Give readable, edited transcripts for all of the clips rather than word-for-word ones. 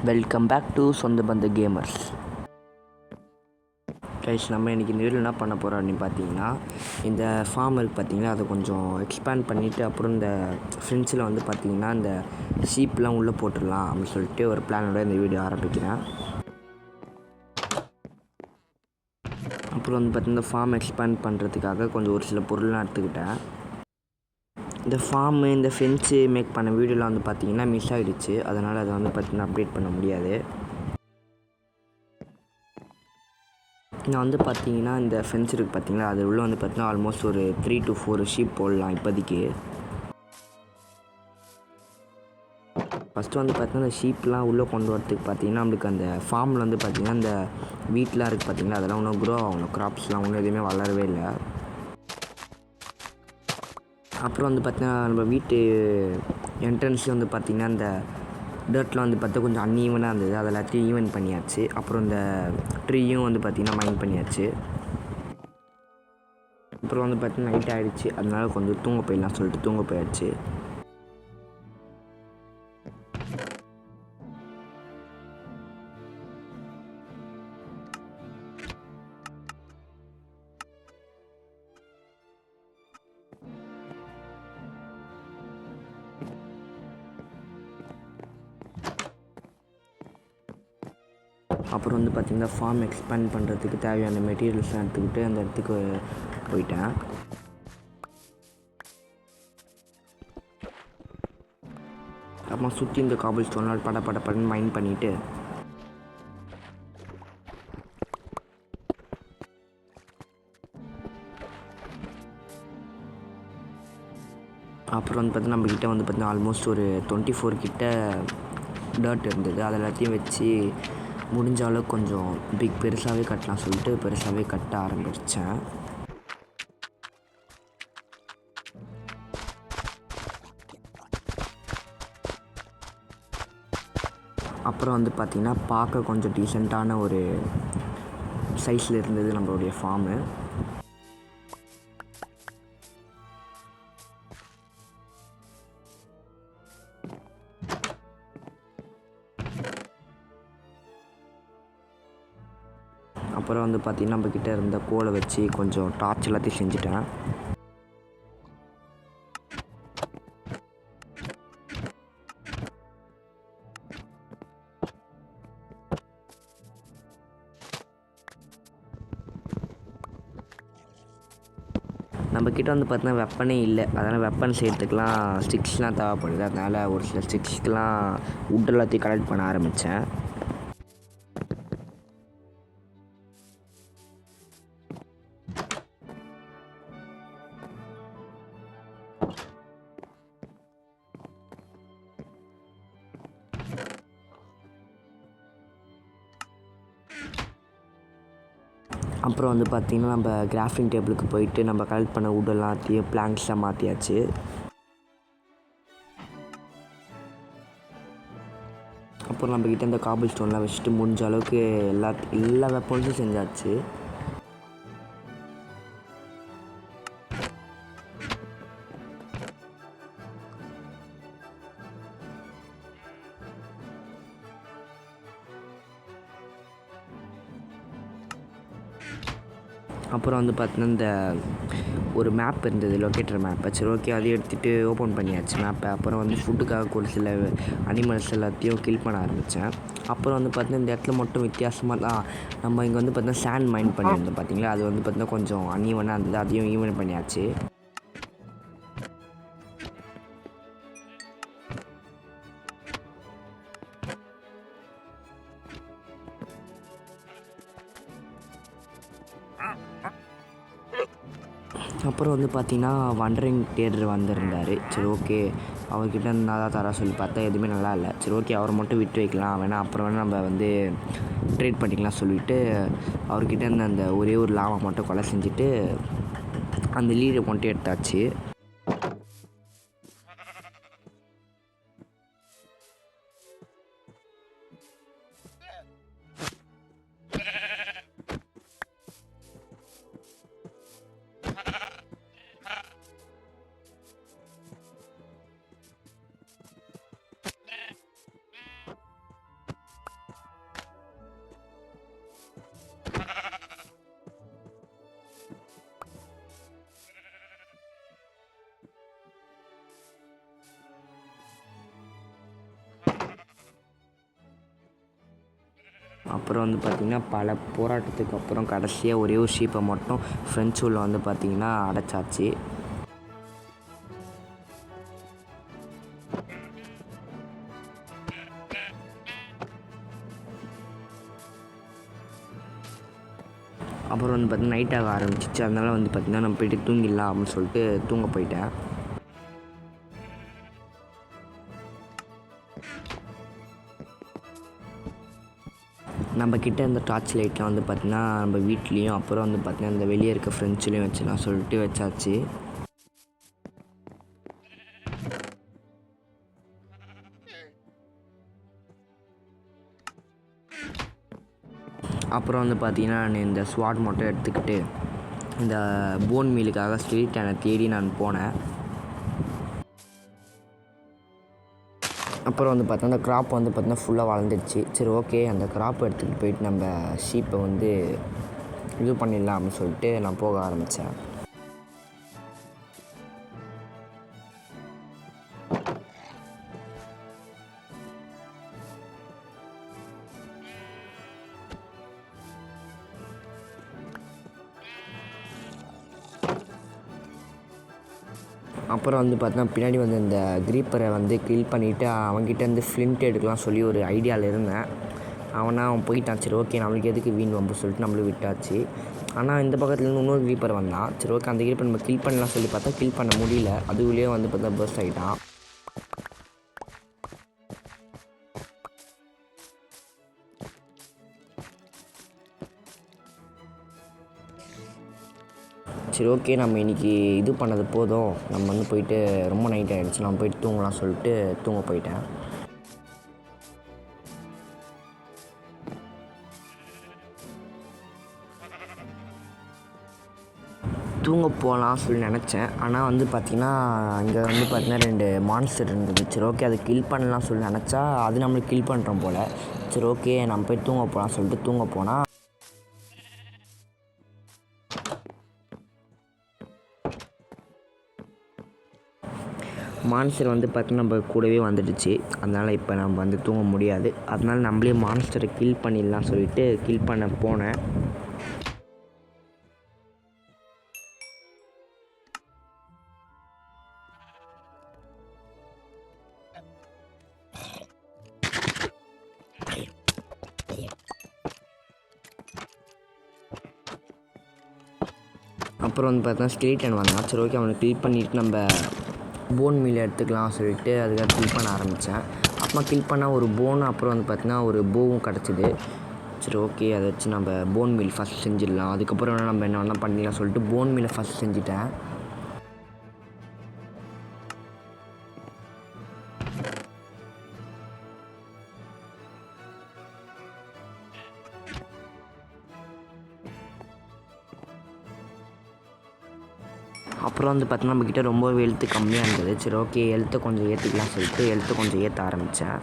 Welcome back to சொந்த பந்த gamers. Guys, நம்ம இன்றைக்கி இந்த வீடியோ என்ன பண்ண போகிறோம் அப்படின்னு பார்த்தீங்கன்னா, இந்த ஃபார்ம் இருக்குது பார்த்தீங்கன்னா, அதை கொஞ்சம் எக்ஸ்பேண்ட் பண்ணிவிட்டு அப்புறம் இந்த ஃப்ரெண்ட்ஸில் வந்து பார்த்திங்கன்னா இந்த ஷீப்லாம் உள்ளே போட்டுடலாம் அப்படின்னு சொல்லிட்டு ஒரு பிளானோட இந்த வீடியோ ஆரம்பிக்கிறேன். அப்புறம் வந்து பார்த்திங்கன்னா இந்த ஃபார்ம் எக்ஸ்பேண்ட் பண்ணுறதுக்காக கொஞ்சம் ஒரு சில பொருள்லாம் எடுத்துக்கிட்டேன். இந்த ஃபார்மு இந்த ஃபென்ஸு மேக் பண்ண வீடியோலாம் வந்து பார்த்திங்கன்னா மிஸ் ஆகிடுச்சு. அதனால் அதை வந்து பார்த்திங்கன்னா அப்டேட் பண்ண முடியாது. நான் வந்து பார்த்திங்கன்னா இந்த ஃபென்ஸ் இருக்குது பார்த்திங்களா, அது உள்ளே வந்து பார்த்திங்கன்னா ஆல்மோஸ்ட் ஒரு 3 to 4 ஷீப் போடலாம் இப்போதைக்கு. ஃபஸ்ட்டு வந்து பார்த்திங்கன்னா இந்த ஷீப்லாம் உள்ளே கொண்டு வரதுக்கு பார்த்திங்கன்னா நம்மளுக்கு அந்த ஃபார்மில் வந்து பார்த்திங்கன்னா இந்த வீட்லாம் இருக்குது பார்த்திங்களா, அதெல்லாம் ஒன்றும் க்ரோ ஆகணும், க்ராப்ஸ்லாம் ஒன்றும் எதுவுமே வளரவே இல்லை. அப்புறம் வந்து பார்த்திங்கன்னா நம்ம வீட்டு என்ட்ரன்ஸ்லேயும் வந்து பார்த்திங்கன்னா இந்த டர்ட்லாம் வந்து பார்த்தா கொஞ்சம் அன்ஈவனாக இருந்தது, அது எல்லாத்தையும் ஈவன் பண்ணியாச்சு. அப்புறம் இந்த ட்ரீயும் வந்து பார்த்திங்கன்னா மைண்ட் பண்ணியாச்சு. அப்புறம் வந்து பார்த்திங்கன்னா நைட் ஆகிடுச்சு, அதனால கொஞ்சம் தூங்க போயிடலாம் சொல்லிட்டு தூங்க போயாச்சு. அப்புறம் வந்து பார்த்திங்கன்னா ஃபார்ம் எக்ஸ்பேண்ட் பண்ணுறதுக்கு தேவையான மெட்டீரியல்ஸ்லாம் எடுத்துக்கிட்டு அந்த இடத்துக்கு போயிட்டேன். அப்புறம் சுற்றி இந்த காபிள் ஸ்டோன்லாம் படன்னு மைண்ட் பண்ணிவிட்டு அப்புறம் வந்து பார்த்திங்கன்னா நம்மக்கிட்ட வந்து பார்த்திங்கன்னா ஆல்மோஸ்ட் ஒரு 24 கிட்ட டர்ட் இருந்தது. அது எல்லாத்தையும் வச்சு முடிஞ்ச அளவுக்கு கொஞ்சம் பெருசாகவே கட்டலாம் சொல்லிட்டு பெருசாகவே கட்ட ஆரம்பித்தேன். அப்புறம் வந்து பார்த்திங்கன்னா பார்க்க கொஞ்சம் டீசெண்டான ஒரு சைஸில் இருந்தது நம்மளுடைய ஃபார்மு. அப்புறம் வந்து பார்த்திங்கன்னா நம்மக்கிட்ட இருந்த கோலை வச்சு கொஞ்சம் டார்ச் எல்லாத்தையும் செஞ்சுட்டேன். நம்மக்கிட்ட வந்து பார்த்திங்கன்னா வெப்பனே இல்லை, அதனால் வெப்பன் செய்கிறதுக்கெலாம் ஸ்டிக்ஸ்லாம் தேவைப்படுது. அதனால் ஒரு சில ஸ்டிக்ஸ்க்கெலாம் வுட் எல்லாத்தையும் கலெக்ட் பண்ண ஆரம்பித்தேன். அப்புறம் வந்து பார்த்திங்கன்னா நம்ம கிராஃப்டிங் டேபிளுக்கு போயிட்டு நம்ம கலெக்ட் பண்ண வுட் எல்லாத்தையும் பிளாங்க்ஸாக மாற்றியாச்சு. அப்புறம் நம்மக்கிட்ட இந்த காபிள் ஸ்டோன்லாம் வச்சுட்டு முடிஞ்ச அளவுக்கு எல்லா வெப்பன்ஸும் செஞ்சாச்சு. அப்புறம் வந்து பார்த்திங்கன்னா இந்த ஒரு மேப் இருந்தது, லொக்கேட்டர் மேப்பை. சரி, ஓகே, அதையும் எடுத்துகிட்டு ஓப்பன் பண்ணியாச்சு மேப்பை. அப்புறம் வந்து ஃபுட்டுக்காக ஒரு சில அனிமல்ஸ் எல்லாத்தையும் கில் பண்ண ஆரம்பித்தேன். அப்புறம் வந்து பார்த்திங்கன்னா இந்த இடத்துல மட்டும் வித்தியாசமாக தான் நம்ம இங்கே வந்து பார்த்திங்கன்னா சாண்ட் மைண்ட் பண்ணியிருந்தோம் பார்த்திங்களா, அது வந்து பார்த்திங்கன்னா கொஞ்சம் அன்ஈவனாக இருந்தது, அதையும் ஈவன் பண்ணியாச்சு. அப்புறம் வந்து பார்த்திங்கன்னா வண்டரிங் தேடர் வந்திருந்தார். சரி, ஓகே, அவர்கிட்ட நல்லா தர சொல்லி பார்த்தா எதுவுமே நல்லா இல்லை. சரி, ஓகே, அவரை மட்டும் விட்டு வைக்கலாம், வேணால் அப்புறம் வேணால் நம்ம வந்து ட்ரேட் பண்ணிக்கலாம் சொல்லிவிட்டு அவர்கிட்ட இருந்த அந்த ஒரே ஒரு லாவை மட்டும் கொலை செஞ்சுட்டு அந்த லீடை மட்டும் எடுத்தாச்சு. அப்புறம் வந்து பார்த்திங்கன்னா பல போராட்டத்துக்கு அப்புறம் கடைசியாக ஒரே ஒரு ஷீப்பை மட்டும் ஃப்ரெஞ்ச் உள்ள வந்து பார்த்திங்கன்னா அடைச்சாச்சு. அப்புறம் வந்து பார்த்திங்கன்னா நைட் ஆக ஆரம்பிச்சிச்சு. அதனால் வந்து பார்த்திங்கன்னா நம்ம போய்ட்டு தூங்கிடலாம் அப்படின்னு சொல்லிட்டு தூங்க போயிட்டேன். நம்மக்கிட்ட இந்த டார்ச் லைட்லாம் வந்து பார்த்திங்கன்னா நம்ம வீட்லேயும் அப்புறம் வந்து பார்த்திங்கன்னா இந்த வெளியே இருக்க ஃப்ரெண்ட்ஸ்லேயும் வச்சுலாம் சொல்லிட்டு வச்சாச்சு. அப்புறம் வந்து பார்த்திங்கன்னா நான் இந்த ஸ்வாட் மட்டும் எடுத்துக்கிட்டு இந்த போன் மீலுக்காக ஸ்கெலிட்டனை தேடி நான் போனேன். அப்புறம் வந்து பார்த்தா அந்த கிராப் வந்து பார்த்தீங்கன்னா ஃபுல்லாக வளர்ந்துடுச்சு. சரி ஓகே, அந்த கிராப்பை எடுத்துகிட்டு போயிட்டு நம்ம ஷீப்பை வந்து இது பண்ணிடலாம் அப்படின்னு சொல்லிட்டு நான் போக ஆரம்பித்தேன். அப்புறம் வந்து பார்த்தீங்கன்னா பின்னாடி வந்து இந்த க்ரீப்பரை வந்து கில் பண்ணிவிட்டு அவன்கிட்ட வந்து ஃப்ளின்ட் எடுக்கலாம் சொல்லி ஒரு ஐடியாவில் இருந்தேன். அவன் போயிட்டான். சரி ஓகே, நம்மளுக்கு எதுக்கு வீண் வம்பு சொல்லிட்டு நம்மளும் விட்டாச்சு. ஆனால் இந்த பக்கத்துலேருந்து இன்னொரு க்ரீப்பர் வந்தான். சரி ஓகே, அந்த க்ரீப்பர் நம்ம கில் பண்ணலாம் சொல்லி பார்த்தா கில் பண்ண முடியல. அதுக்குள்ளேயே வந்து பார்த்தா பர்ஸ்ட் ஆகிட்டான். சரி ஓகே, நம்ம இன்றைக்கி இது பண்ணது போதும், நம்ம வந்து போயிட்டு ரொம்ப நைட் ஆகிடுச்சு, நம்ம போயிட்டு தூங்கலாம் சொல்லிட்டு தூங்க போயிட்டேன். தூங்க போகலாம் சொல்லி நினச்சேன். ஆனால் வந்து பார்த்திங்கன்னா இங்கே வந்து பார்த்திங்கன்னா 2 மான்ஸ்டர் இருந்தது. சரி ஓகே, அதை கில் பண்ணலாம் சொல்லி நினச்சா அது நம்மளுக்கு கில் பண்ணுறோம் போல். சரி ஓகே, நம்ம போய் தூங்க போகலாம் சொல்லிட்டு தூங்க போனால் மான்ஸ்டர் வந்து பார்த்திங்கன்னா நம்ம கூடவே வந்துடுச்சு. அதனால் இப்போ நம்ம வந்து தூங்க முடியாது. அதனால் நம்மளே மான்ஸ்டரை கில் பண்ணிடலாம் சொல்லிட்டு கில் பண்ண போனேன். அப்புறம் வந்து பார்த்தா ஸ்கெலிட்டன் வந்தான். சரி ஓகே, அவனை கில் பண்ணிவிட்டு நம்ம போன் மீல் எடுத்துக்கலாம் சொல்லிட்டு அதுக்காக கில் பண்ண ஆரம்பித்தேன். அப்புறமா கில் பண்ணால் ஒரு போன், அப்புறம் வந்து பார்த்திங்கன்னா ஒரு போவும் கிடச்சிது. சரி ஓகே, அதை வச்சு நம்ம போன் மீல் ஃபஸ்ட் செஞ்சிடலாம், அதுக்கப்புறம் வேணால் நம்ம என்ன வேணால் பண்ணிடலாம் சொல்லிட்டு போன் மீலை ஃபஸ்ட் செஞ்சுட்டேன். அப்புறம் வந்து பார்த்தோன்னா நம்மக்கிட்ட ரொம்ப ஹெல்த்து கம்மியாக இருந்தது. சரி ஓகே, ஹெல்த்தை கொஞ்சம் ஏற்றிக்கலாம் சொல்லிட்டு ஹெல்த்தை கொஞ்சம் ஏற்ற ஆரம்பித்தேன்.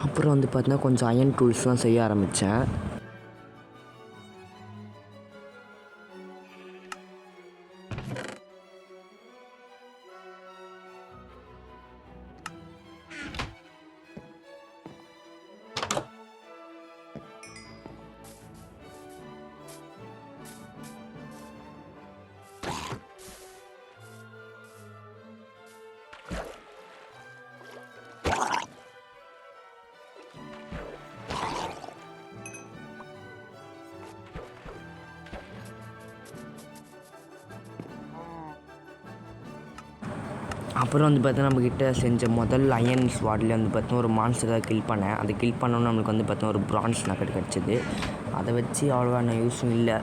அப்புறம் வந்து பார்த்தீங்கன்னா கொஞ்சம் அயன் டூல்ஸ்லாம் செய்ய ஆரம்பித்தேன். அப்புறம் வந்து பார்த்தா நம்மக்கிட்ட செஞ்ச முதல் அயன் ஸ்வாட்லேயே வந்து பார்த்தோன்னா ஒரு மான்ஸ்டரை கில் பண்ணேன். அதை கில் பண்ணோன்னு நம்மளுக்கு வந்து பார்த்தோன்னா ஒரு பிரான்ஸ் நக்கெட் கிடச்சிது. அதை வச்சு அவ்வளோவா நான் யூஸும் இல்லை.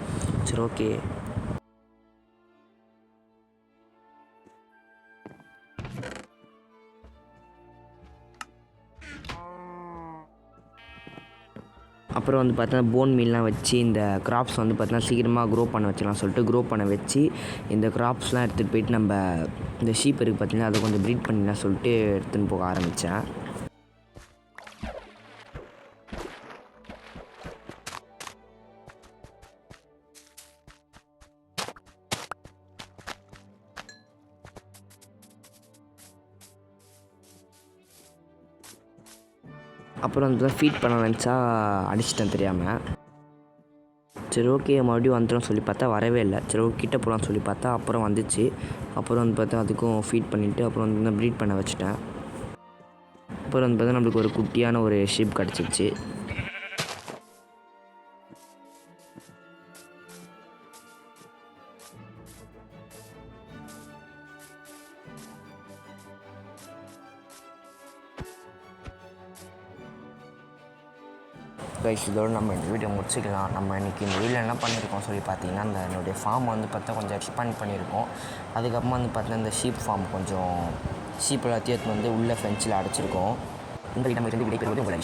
சரி ஓகே, அப்புறம் வந்து பார்த்தீங்கன்னா போன் மீல்லாம் வச்சு இந்த கிராப்ஸ் வந்து பார்த்தீங்கன்னா சீக்கிரமாக க்ரோ பண்ண வச்சிடலாம் சொல்லிட்டு க்ரோ பண்ண வச்சு இந்த கிராப்ஸ்லாம் எடுத்துகிட்டு போயிட்டு நம்ம இந்த ஷீப் இருக்குது பார்த்தீங்கன்னா அதை கொஞ்சம் ப்ரீட் பண்ணிடலாம் சொல்லிட்டு எடுத்துன்னு போக ஆரம்பித்தேன். அப்புறம் வந்து ஃபீட் பண்ண நினச்சா அடிச்சிட்டேன் தெரியாமல். சரி ஓகே மறுபடியும் வந்துடும் சொல்லி பார்த்தா வரவே இல்லை. சரி ஓகே கிட்டே போகலான்னு சொல்லி பார்த்தா அப்புறம் வந்துச்சு. அப்புறம் வந்து பார்த்தா அதுக்கும் ஃபீட் பண்ணிவிட்டு அப்புறம் வந்து ப்ரீட் பண்ண வச்சுட்டேன். அப்புறம் வந்து பார்த்தா நம்மளுக்கு ஒரு குட்டியான ஒரு ஷீப் கிடச்சிருச்சு. கைஸ் இதோடு நம்ம இந்த வீடியோ முடிச்சுக்கலாம். நம்ம இன்றைக்கி இந்த வீடியோ என்ன பண்ணியிருக்கோம் சொல்லி பார்த்தீங்கன்னா இந்த என்னுடைய ஃபார்ம் வந்து பார்த்தா கொஞ்சம் எக்ஸ்பேண்ட் பண்ணியிருக்கோம். அதுக்கப்புறமா வந்து பார்த்தீங்கன்னா இந்த ஷீப் ஃபார்ம் கொஞ்சம் ஷீப் எல்லாத்தையும் வந்து உள்ள ஃபென்ச்சில் அடைச்சிருக்கோம். இந்த வீடியோ விடைபெறுவது உங்கள்